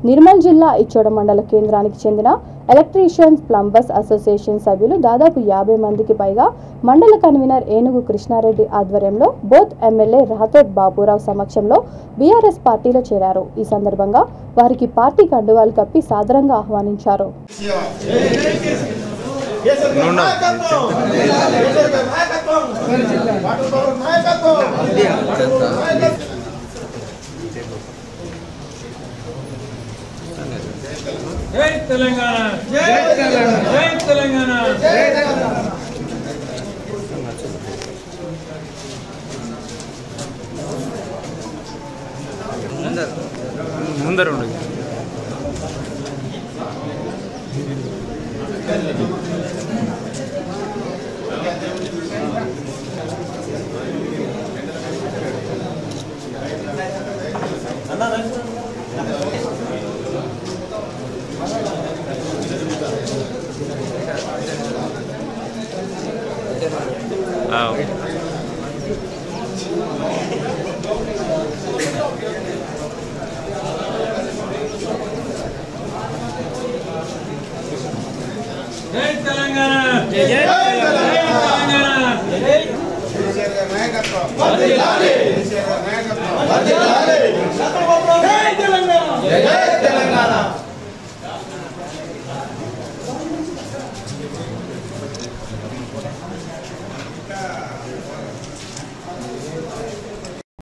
నిర్మల్ జిల్లా ఇచ్చోడ మండల కేంద్రానికి చెందిన ఎలక్ట్రీషియన్స్ ప్లంబర్స్ అసోసియేషన్ సభ్యులు దాదాపు 50 మందికి పైగా మండల కన్వీనర్ ఏనుగు కృష్ణారెడ్డి ఆధ్వర్యంలో బోత్ ఎమ్మెల్యే రాథోడ్ బాబురావు సమక్షంలో బీఆర్ఎస్ పార్టీలో చేరారు. ఈ సందర్భంగా వారికి పార్టీ కండువాలు కప్పి సాదరంగా ఆహ్వానించారు. జై తెలంగాణ జై తెలంగాణ జై తెలంగాణ జై తెలంగాణ ముందర ఉండు జై తెలంగాణ జై తెలంగాణ జై తెలంగాణ జై తెలంగాణ